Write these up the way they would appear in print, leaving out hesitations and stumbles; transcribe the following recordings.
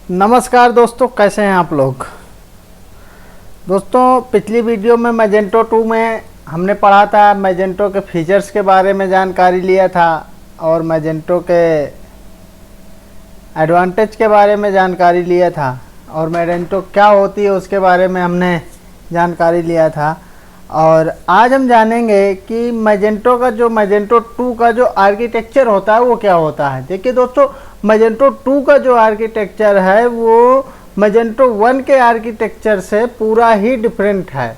नमस्कार दोस्तों, कैसे हैं आप लोग। दोस्तों, पिछली वीडियो में मैजेंटो 2 में हमने पढ़ा था, मैजेंटो के फीचर्स के बारे में जानकारी लिया था और मैजेंटो के एडवांटेज के बारे में जानकारी लिया था और मैजेंटो क्या होती है उसके बारे में हमने जानकारी लिया था। और आज हम जानेंगे कि मैजेंटो 2 का जो आर्किटेक्चर होता है वो क्या होता है। देखिए दोस्तों, मैजेंटो 2 का जो आर्किटेक्चर है वो मैजेंटो 1 के आर्किटेक्चर से पूरा ही डिफरेंट है।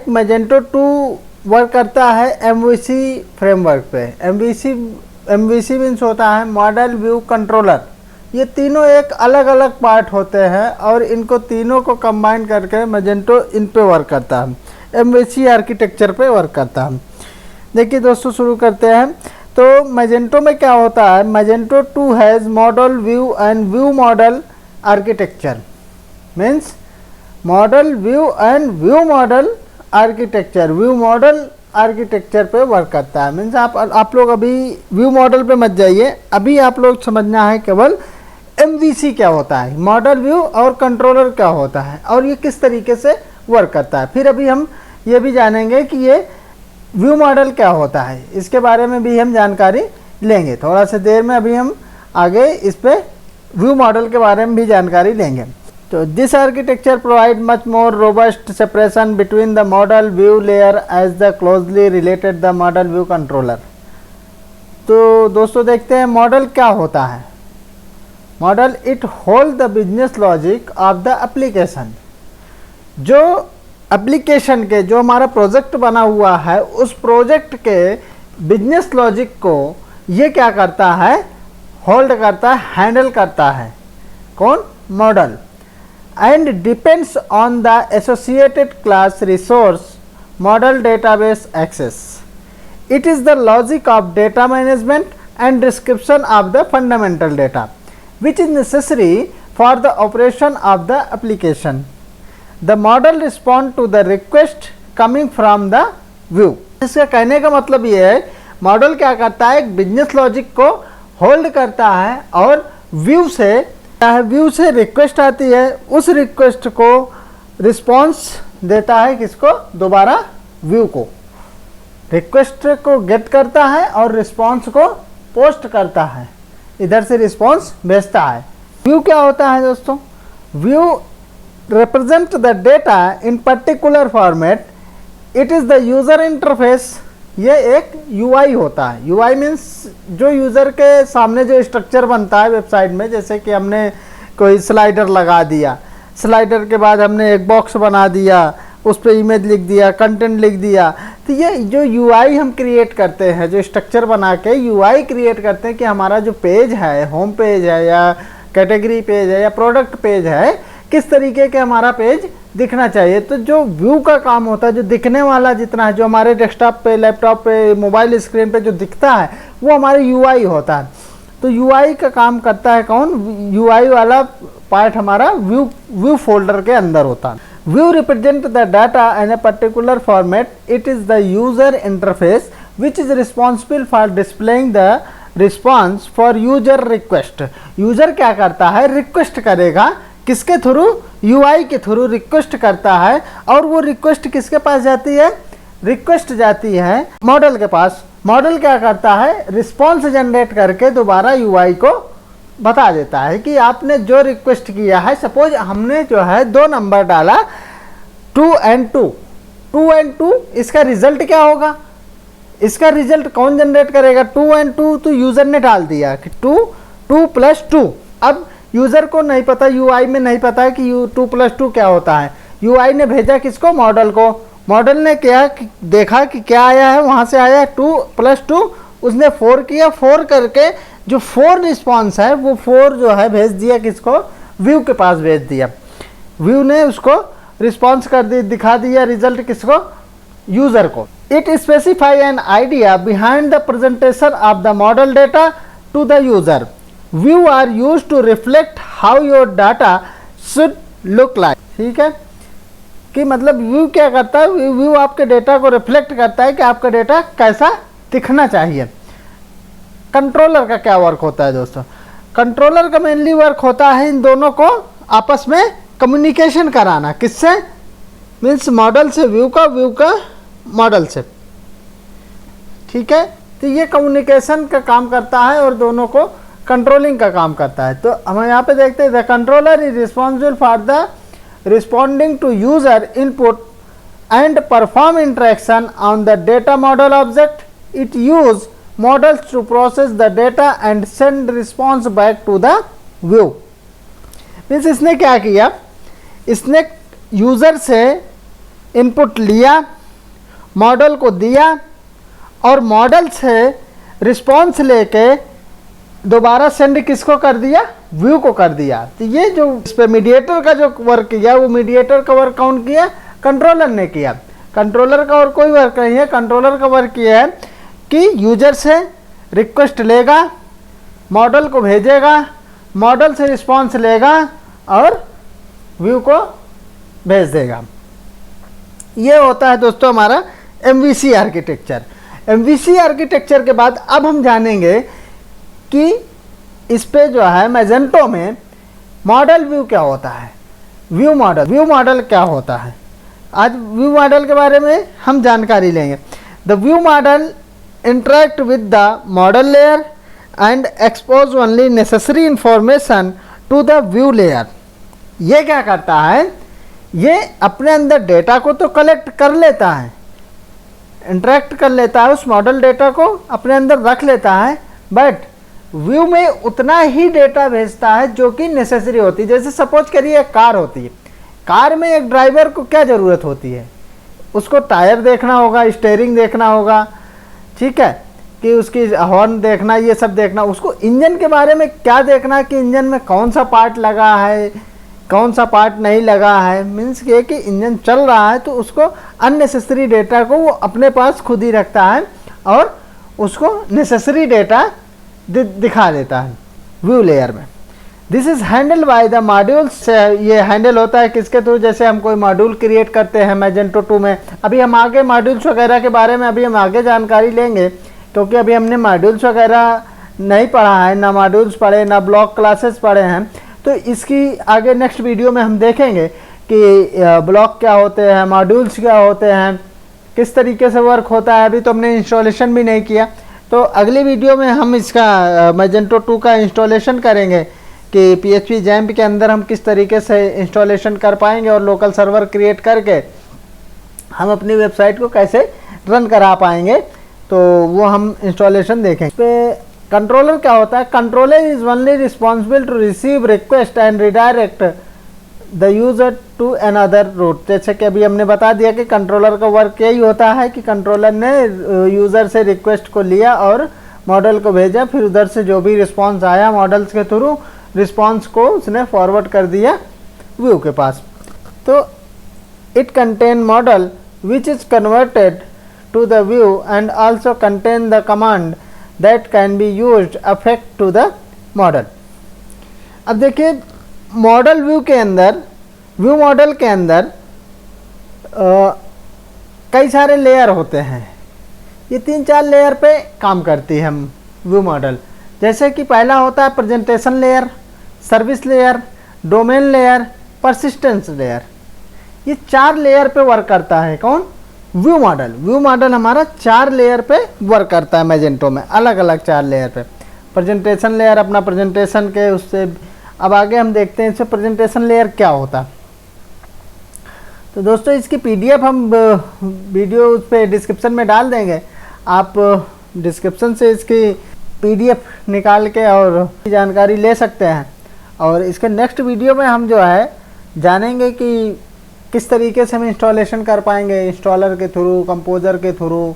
मैजेंटो 2 वर्क करता है MVC फ्रेमवर्क पे। MVC मीन्स होता है मॉडल व्यू कंट्रोलर। ये तीनों एक अलग अलग पार्ट होते हैं और इनको तीनों को कंबाइन करके मैजेंटो इन पे वर्क करता है, MVC आर्किटेक्चर पे वर्क करता है। देखिए दोस्तों, शुरू करते हैं। तो मैजेंटो में क्या होता है, Magento 2 has model view and view model architecture. Means model view and view model architecture, view model architecture पे वर्क करता है। मीन्स आप लोग अभी व्यू मॉडल पे मत जाइए, अभी आप लोग समझना है केवल MVC क्या होता है, मॉडल व्यू और कंट्रोलर क्या होता है और ये किस तरीके से वर्क करता है। फिर अभी हम ये भी जानेंगे कि ये व्यू मॉडल क्या होता है, इसके बारे में भी हम जानकारी लेंगे थोड़ा सा देर में। अभी हम आगे इस पे व्यू मॉडल के बारे में भी जानकारी लेंगे। तो this architecture provide much more robust separation between the model view layer as the closely related the model view controller. तो दोस्तों देखते हैं मॉडल क्या होता है। Model it hold the business logic of the application. जो एप्लीकेशन के जो हमारा प्रोजेक्ट बना हुआ है उस प्रोजेक्ट के बिजनेस लॉजिक को ये क्या करता है, होल्ड करता है, हैंडल करता है। कौन? Model. And depends on the associated class resource model database access. It is the logic of data management and description of the fundamental data which is necessary for the operation of the application. The model respond to the request coming from the view. इसका कहने का मतलब ये है, model क्या करता है, एक बिजनेस लॉजिक को होल्ड करता है और व्यू से रिक्वेस्ट आती है, उस रिक्वेस्ट को रिस्पॉन्स देता है किसको, दोबारा व्यू को। रिक्वेस्ट को गेट करता है और रिस्पॉन्स को पोस्ट करता है, इधर से रिस्पॉन्स भेजता है। व्यू क्या होता है दोस्तों? View represent the data in particular format. It is the user interface. ये एक UI होता है। UI मीन्स जो यूज़र के सामने जो स्ट्रक्चर बनता है वेबसाइट में, जैसे कि हमने कोई स्लाइडर लगा दिया, स्लाइडर के बाद हमने एक बॉक्स बना दिया, उस पर इमेज लिख दिया, कंटेंट लिख दिया। तो ये जो UI हम क्रिएट करते हैं, जो स्ट्रक्चर बना के UI क्रिएट करते हैं कि हमारा जो पेज है, होम पेज है या कैटेगरी पेज है या प्रोडक्ट पेज है, किस तरीके के हमारा पेज दिखना चाहिए। तो जो व्यू का काम होता है, जो दिखने वाला जितना है, जो हमारे डेस्कटॉप पे, लैपटॉप पे, मोबाइल स्क्रीन पे जो दिखता है वो हमारे UI होता है। तो UI का काम करता है कौन? UI वाला पार्ट हमारा व्यू फोल्डर के अंदर होता है। View represent the data in a particular format. It is the user interface which is responsible for displaying the response for user request. User क्या करता है, रिक्वेस्ट करेगा, किसके थ्रू? UI के थ्रू रिक्वेस्ट करता है और वो रिक्वेस्ट किसके पास जाती है? रिक्वेस्ट जाती है मॉडल के पास। मॉडल क्या करता है, रिस्पॉन्स जनरेट करके दोबारा UI को बता देता है कि आपने जो रिक्वेस्ट किया है। सपोज हमने जो है 2 नंबर डाला 2 and 2, इसका रिजल्ट क्या होगा? इसका रिजल्ट कौन जनरेट करेगा? 2 and 2 तो यूज़र ने डाल दिया कि 2 + 2। अब यूज़र को नहीं पता, UI में नहीं पता है कि 2 + 2 क्या होता है। UI ने भेजा किसको? मॉडल को। मॉडल ने क्या देखा कि क्या आया है, वहाँ से आया 2 + 2, उसने 4 किया, 4 करके जो 4 रिस्पॉन्स है वो 4 जो है भेज दिया किसको? व्यू के पास भेज दिया। व्यू ने उसको रिस्पॉन्स कर दिखा दिया रिजल्ट किसको? यूज़र को। It specify an idea behind the presentation of the model data to the user. View are use to reflect how your data should look like. ठीक है, कि मतलब व्यू क्या करता है, व्यू आपके डेटा को रिफ्लेक्ट करता है कि आपका डेटा कैसा दिखना चाहिए। कंट्रोलर का क्या वर्क होता है दोस्तों? कंट्रोलर का मेनली वर्क होता है इन दोनों को आपस में कम्युनिकेशन कराना। किससे? मीन्स मॉडल से व्यू का, व्यू का मॉडल से। ठीक है, तो ये कम्युनिकेशन का काम करता है और दोनों को कंट्रोलिंग का काम करता है। तो हम यहाँ पे देखते हैं the controller is responsible for the responding to user input and perform interaction on the data model object. It use models to process the data and send response back to the view. Means इसने क्या किया, इसने user से input लिया, model को दिया और model से रिस्पॉन्स लेके दोबारा सेंड किसको कर दिया? व्यू को कर दिया। तो ये जो इस पर मीडिएटर का जो वर्क किया, वो मीडिएटर का वर्क कौन किया? कंट्रोलर ने किया। कंट्रोलर का और कोई वर्क नहीं है। कंट्रोलर का वर्क ये है कि यूजर से रिक्वेस्ट लेगा, मॉडल को भेजेगा, मॉडल से रिस्पांस लेगा और व्यू को भेज देगा। ये होता है दोस्तों हमारा MVC आर्किटेक्चर। MVC आर्किटेक्चर के बाद अब हम जानेंगे कि इस पे जो है मैजेंटो में मॉडल व्यू क्या होता है, व्यू मॉडल क्या होता है। आज व्यू मॉडल के बारे में हम जानकारी लेंगे। The view model interact with the model layer and expose only necessary information to the view layer. ये क्या करता है? ये अपने अंदर डेटा को तो कलेक्ट कर लेता है, इंटरेक्ट कर लेता है, उस मॉडल डेटा को अपने अंदर रख लेता है, बट व्यू में उतना ही डेटा भेजता है जो कि नेसेसरी होती है। जैसे सपोज करिए एक कार होती है, कार में एक ड्राइवर को क्या ज़रूरत होती है? उसको टायर देखना होगा, स्टीयरिंग देखना होगा, ठीक है, कि उसकी हॉर्न देखना, ये सब देखना। उसको इंजन के बारे में क्या देखना कि इंजन में कौन सा पार्ट लगा है, कौन सा पार्ट नहीं लगा है। मीन्स ये कि इंजन चल रहा है तो उसको अननेसेसरी डेटा को वो अपने पास खुद ही रखता है और उसको नेसेसरी डेटा दिखा देता है व्यू लेयर में। This is handle by the modules. ये हैंडल होता है किसके थ्रू? जैसे हम कोई मॉड्यूल क्रिएट करते हैं मैजेंटो 2 में। अभी हम आगे मॉड्यूल्स वगैरह के बारे में अभी हम आगे जानकारी लेंगे, क्योंकि अभी हमने मॉड्यूल्स वगैरह नहीं पढ़ा है, ना मॉड्यूल्स पढ़े, ना ब्लॉक क्लासेस पढ़े हैं। तो इसकी आगे नेक्स्ट वीडियो में हम देखेंगे कि ब्लॉक क्या होते हैं, मॉड्यूल्स क्या होते हैं, किस तरीके से वर्क होता है। अभी तो हमने इंस्टॉलेशन भी नहीं किया, तो अगली वीडियो में हम इसका मैजेंटो 2 का इंस्टॉलेशन करेंगे कि PHP जैम्प के अंदर हम किस तरीके से इंस्टॉलेशन कर पाएंगे और लोकल सर्वर क्रिएट करके हम अपनी वेबसाइट को कैसे रन करा पाएंगे। तो वो हम इंस्टॉलेशन देखेंगे। इस पे कंट्रोलर क्या होता है? Controller is only responsible to receive request and redirect the user to another route. जैसे कि अभी हमने बता दिया कि कंट्रोलर का वर्क यही होता है कि कंट्रोलर ने यूज़र से रिक्वेस्ट को लिया और मॉडल को भेजा, फिर उधर से जो भी रिस्पॉन्स आया मॉडल्स के थ्रू, रिस्पॉन्स को उसने फॉरवर्ड कर दिया व्यू के पास। तो it contain model which is converted to the view and also contain the command that can be used affect to the model. अब देखिए मॉडल व्यू के अंदर, व्यू मॉडल के अंदर कई सारे लेयर होते हैं। ये 3-4 लेयर पे काम करती है हम व्यू मॉडल। जैसे कि पहला होता है presentation layer, service layer, domain layer, persistence layer. ये 4 लेयर पे वर्क करता है कौन? View model. व्यू मॉडल हमारा 4 लेयर पे वर्क करता है मैजेंटो में, अलग अलग 4 लेयर पे। प्रेजेंटेशन लेयर अपना प्रेजेंटेशन के उससे, अब आगे हम देखते हैं इससे प्रेजेंटेशन लेयर क्या होता। तो दोस्तों इसकी PDF हम वीडियो उस पर डिस्क्रिप्शन में डाल देंगे, आप डिस्क्रिप्शन से इसकी PDF निकाल के और जानकारी ले सकते हैं। और इसके नेक्स्ट वीडियो में हम जो है जानेंगे कि किस तरीके से हम इंस्टॉलेशन कर पाएंगे इंस्टॉलर के थ्रू, कंपोजर के थ्रू।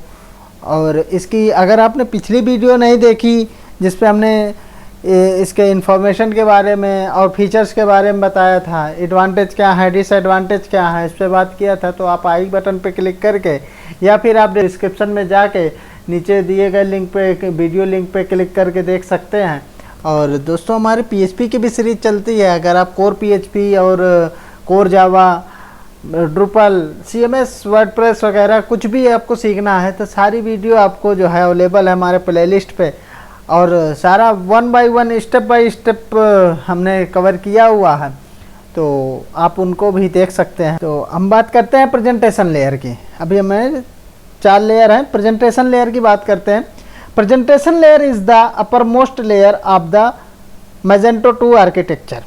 और इसकी अगर आपने पिछली वीडियो नहीं देखी जिस पे हमने इसके इन्फॉर्मेशन के बारे में और फीचर्स के बारे में बताया था, एडवांटेज क्या है, डिसएडवांटेज क्या है, इस पर बात किया था, तो आप आई बटन पे क्लिक करके या फिर आप डिस्क्रिप्शन में जाके नीचे दिए गए लिंक पे, वीडियो लिंक पे क्लिक करके देख सकते हैं। और दोस्तों हमारे PHP की भी सीरीज चलती है। अगर आप कोर PHP और कोर जावा, ड्रुपल, CMS, वर्डप्रेस वगैरह कुछ भी आपको सीखना है तो सारी वीडियो आपको जो है अवेलेबल है हमारे प्लेलिस्ट पे। और सारा 1 बाय 1 स्टेप बाय स्टेप हमने कवर किया हुआ है, तो आप उनको भी देख सकते हैं। तो हम बात करते हैं प्रेजेंटेशन लेयर की। अभी हमें 4 लेयर हैं, प्रेजेंटेशन लेयर की बात करते हैं। Presentation layer is the upper most layer of the Magento 2 architecture.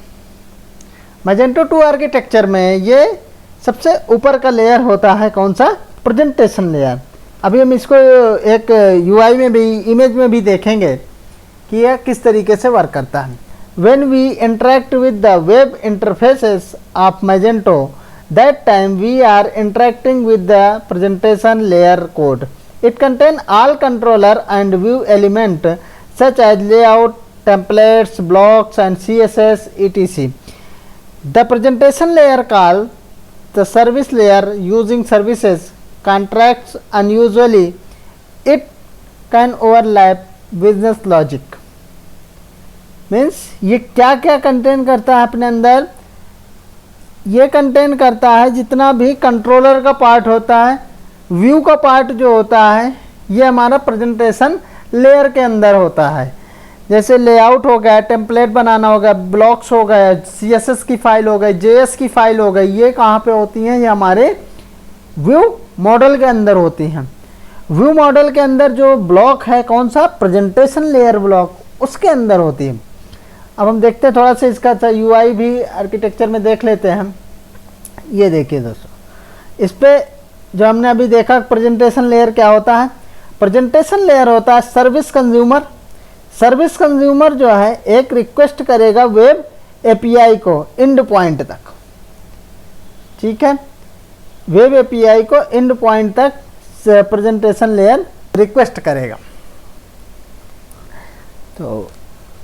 Magento 2 architecture में ये सबसे ऊपर का लेयर होता है, कौन सा? Presentation layer. अभी हम इसको एक यूआई में भी, इमेज में भी देखेंगे कि यह किस तरीके से वर्क करता है। When we interact with the web interfaces of Magento, that time we are interacting with the presentation layer code. It contains all controller and view element such as layout, templates, blocks and CSS etc. The presentation layer called the service layer using services contracts unusually. It can overlap business logic. Means ये क्या क्या contain करता है अपने अंदर? ये contain करता है जितना भी कंट्रोलर का पार्ट होता है, व्यू का पार्ट जो होता है, ये हमारा प्रेजेंटेशन लेयर के अंदर होता है। जैसे लेआउट हो गया, टेम्पलेट बनाना हो गया, ब्लॉक्स हो गया, CSS की फाइल हो गई, JS की फाइल हो गई, ये कहाँ पे होती हैं? ये हमारे व्यू मॉडल के अंदर होती हैं। व्यू मॉडल के अंदर जो ब्लॉक है, कौन सा? प्रेजेंटेशन लेयर ब्लॉक, उसके अंदर होती है। अब हम देखते हैं थोड़ा सा इसका UI भी आर्किटेक्चर में देख लेते हैं हम। ये देखिए दोस्तों, इस पे जो हमने अभी देखा प्रेजेंटेशन लेयर क्या होता है? प्रेजेंटेशन लेयर होता है सर्विस कंज्यूमर। सर्विस कंज्यूमर जो है एक रिक्वेस्ट करेगा वेब API को एंड पॉइंट तक, ठीक है? वेब API को एंड पॉइंट तक प्रेजेंटेशन लेयर रिक्वेस्ट करेगा। तो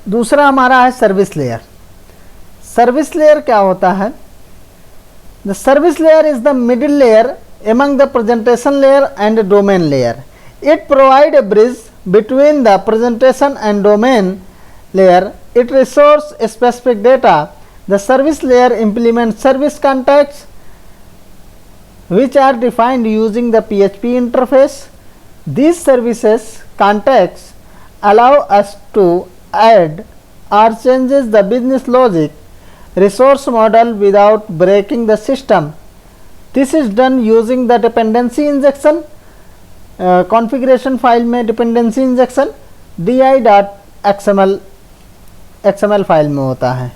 दूसरा हमारा है सर्विस लेयर। सर्विस लेयर क्या होता है? The service layer is the middle layer among the presentation layer and domain layer. It provides a bridge between the presentation and domain layer. It resource specific data. The service layer implements service contacts which are defined using the PHP interface. These services contacts allow us to add or changes the business logic resource model without breaking the system. This is done using the dependency injection. Configuration file में dependency injection di.xml file में होता है।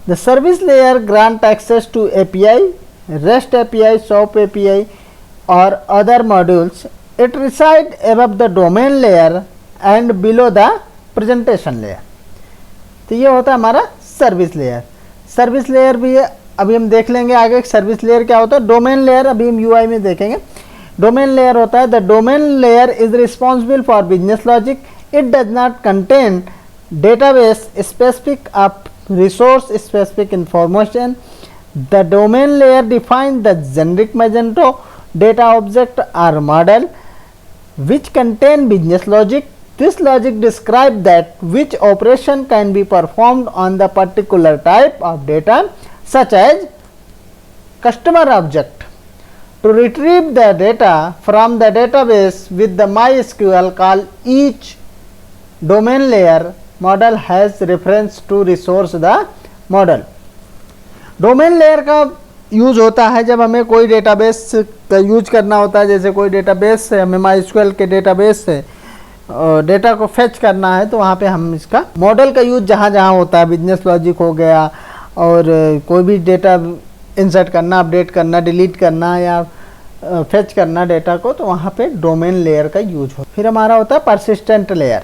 The service layer grant access to API, REST API, SOAP API or other modules. It resides above the domain layer and below the presentation layer. तो ये होता है हमारा service layer. Service layer भी है, अभी हम देख लेंगे आगे सर्विस लेयर क्या होता है। डोमेन लेयर अभी हम UI में देखेंगे। डोमेन लेयर होता है the domain layer is responsible for business logic. It does not contain database specific of resource specific information. The domain layer define the generic Magento data object और model which contain business logic. This logic describes that which operation can be performed on the particular type of data, such as customer object. To retrieve the data from the database with the MySQL call, each domain layer model has reference to resource the model. Domain layer का use होता है जब हमें कोई database का use करना होता है। जैसे कोई डेटाबेस से हमें MySQL के डेटाबेस से डेटा को फेच करना है, तो वहाँ पे हम इसका मॉडल का यूज जहाँ जहाँ होता है, बिजनेस लॉजिक हो गया और कोई भी डेटा इंसर्ट करना, अपडेट करना, डिलीट करना या फेच करना डेटा को, तो वहाँ पे डोमेन लेयर का यूज हो। फिर हमारा होता है परसिस्टेंट लेयर।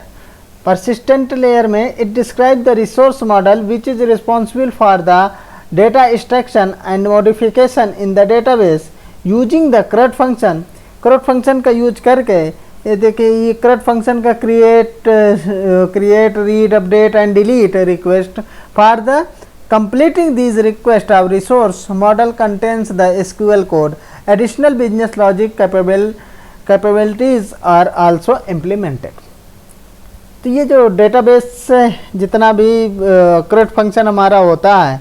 परसिस्टेंट लेयर में it describe the resource model which is responsible for the data extraction and modification in the database using the CRUD function. CRUD function का यूज करके ये देखिए, ये CRUD function का create, read, update and delete request. For the completing these requests of resource model contains the SQL code. Additional business logic capabilities are also implemented. तो ये जो database से जितना भी CRUD function हमारा होता है,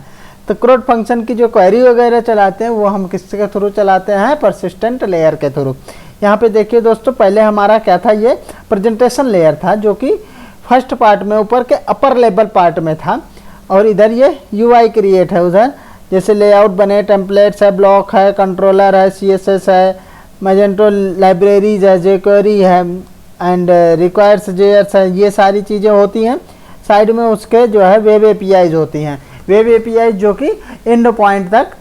तो CRUD फंक्शन की जो क्वेरी वगैरह चलाते हैं वो हम किसके थ्रू चलाते हैं? परसिस्टेंट लेयर के थ्रू। यहाँ पे देखिए दोस्तों, पहले हमारा क्या था? ये प्रेजेंटेशन लेयर था जो कि फर्स्ट पार्ट में ऊपर के अपर लेवल पार्ट में था, और इधर ये यूआई क्रिएट है। उधर जैसे लेआउट बने, टेम्पलेट्स है, ब्लॉक है, कंट्रोलर है, सीएसएस है, मैजेंटो लाइब्रेरीज है, जेक्वेरी है एंड रिक्वायर्स जेएस है, ये सारी चीज़ें होती हैं। साइड में उसके जो है वेब एपीआईज होती हैं, वेब एपीआईज जो कि एंड पॉइंट तक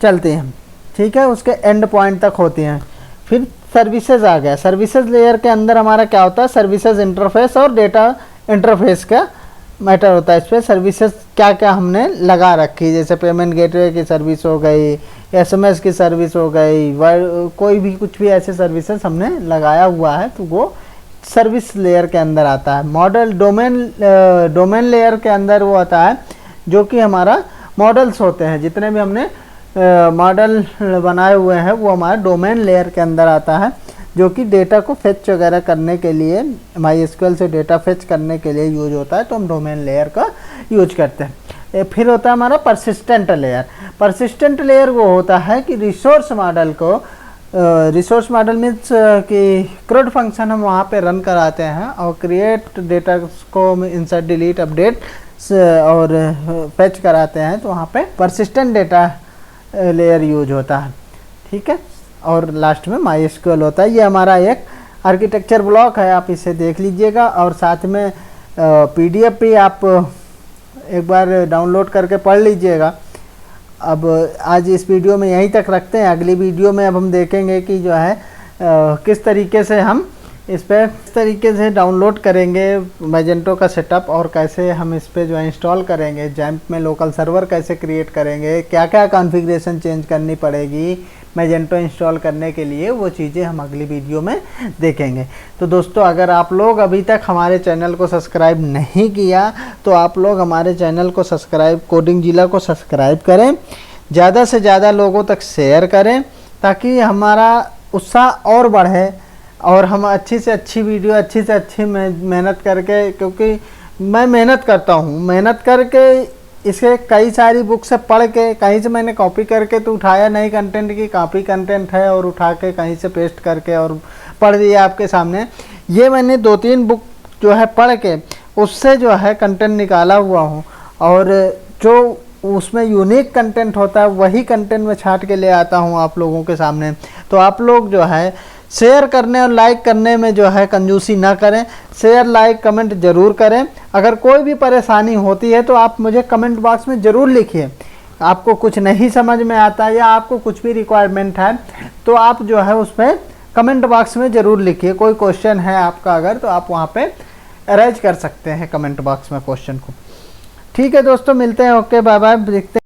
चलती हैं, ठीक है, उसके एंड पॉइंट तक होती हैं। फिर सर्विसेज आ गया। सर्विसेज लेयर के अंदर हमारा क्या होता है, सर्विसेज इंटरफेस और डेटा इंटरफेस का मैटर होता है। इस पर सर्विसेज क्या क्या हमने लगा रखी, जैसे पेमेंट गेटवे की सर्विस हो गई, एसएमएस की सर्विस हो गई, कोई भी कुछ भी ऐसे सर्विसेज हमने लगाया हुआ है तो वो सर्विस लेयर के अंदर आता है। मॉडल डोमेन लेयर के अंदर वो आता है जो कि हमारा मॉडल्स होते हैं, जितने भी हमने मॉडल बनाए हुए हैं वो हमारा डोमेन लेयर के अंदर आता है, जो कि डेटा को फेच वगैरह करने के लिए, MySQL से डेटा फेच करने के लिए यूज होता है, तो हम डोमेन लेयर का यूज करते हैं। फिर होता है हमारा परसिस्टेंट लेयर। परसिस्टेंट लेयर वो होता है कि रिसोर्स मॉडल को, रिसोर्स मॉडल मीन्स कि क्रूड फंक्शन हम वहाँ पे रन कराते हैं और क्रिएट डेटा को इंसर्ट डिलीट अपडेट और फेच कराते हैं, तो वहाँ पे परसिस्टेंट डेटा लेयर यूज होता है, ठीक है। और लास्ट में MySQL होता है। ये हमारा एक आर्किटेक्चर ब्लॉक है, आप इसे देख लीजिएगा और साथ में PDF भी आप एक बार डाउनलोड करके पढ़ लीजिएगा। अब आज इस वीडियो में यहीं तक रखते हैं। अगली वीडियो में अब हम देखेंगे कि जो है किस तरीके से हम इस पर किस तरीके से डाउनलोड करेंगे मैजेंटो का सेटअप, और कैसे हम इस पर जो है इंस्टॉल करेंगे, जैम्प में लोकल सर्वर कैसे क्रिएट करेंगे, क्या क्या कॉन्फ़िगरेशन चेंज करनी पड़ेगी मैजेंटो इंस्टॉल करने के लिए, वो चीज़ें हम अगली वीडियो में देखेंगे। तो दोस्तों, अगर आप लोग अभी तक हमारे चैनल को सब्सक्राइब नहीं किया तो आप लोग हमारे चैनल को सब्सक्राइब, कोडिंग जिला को सब्सक्राइब करें, ज़्यादा से ज़्यादा लोगों तक शेयर करें ताकि हमारा उत्साह और बढ़े और हम अच्छी से अच्छी वीडियो, अच्छी से अच्छी मेहनत करके, क्योंकि मैं मेहनत करता हूँ, मेहनत करके इसे कई सारी बुक से पढ़ के, कहीं से मैंने कॉपी करके तो उठाया नहीं, कंटेंट की कॉपी कंटेंट है और उठा के कहीं से पेस्ट करके और पढ़ दिया आपके सामने। ये मैंने 2-3 बुक जो है पढ़ के उससे जो है कंटेंट निकाला हुआ हूँ, और जो उसमें यूनिक कंटेंट होता है वही कंटेंट में छांट के ले आता हूँ आप लोगों के सामने। तो आप लोग जो है शेयर करने और लाइक करने में जो है कंजूसी ना करें, शेयर लाइक कमेंट ज़रूर करें। अगर कोई भी परेशानी होती है तो आप मुझे कमेंट बॉक्स में ज़रूर लिखिए। आपको कुछ नहीं समझ में आता या आपको कुछ भी रिक्वायरमेंट है तो आप जो है उस पर कमेंट बॉक्स में ज़रूर लिखिए। कोई क्वेश्चन है आपका अगर, तो आप वहाँ पे अरेंज कर सकते हैं कमेंट बॉक्स में क्वेश्चन को। ठीक है दोस्तों, मिलते हैं। Okay, bye bye. देखते हैं।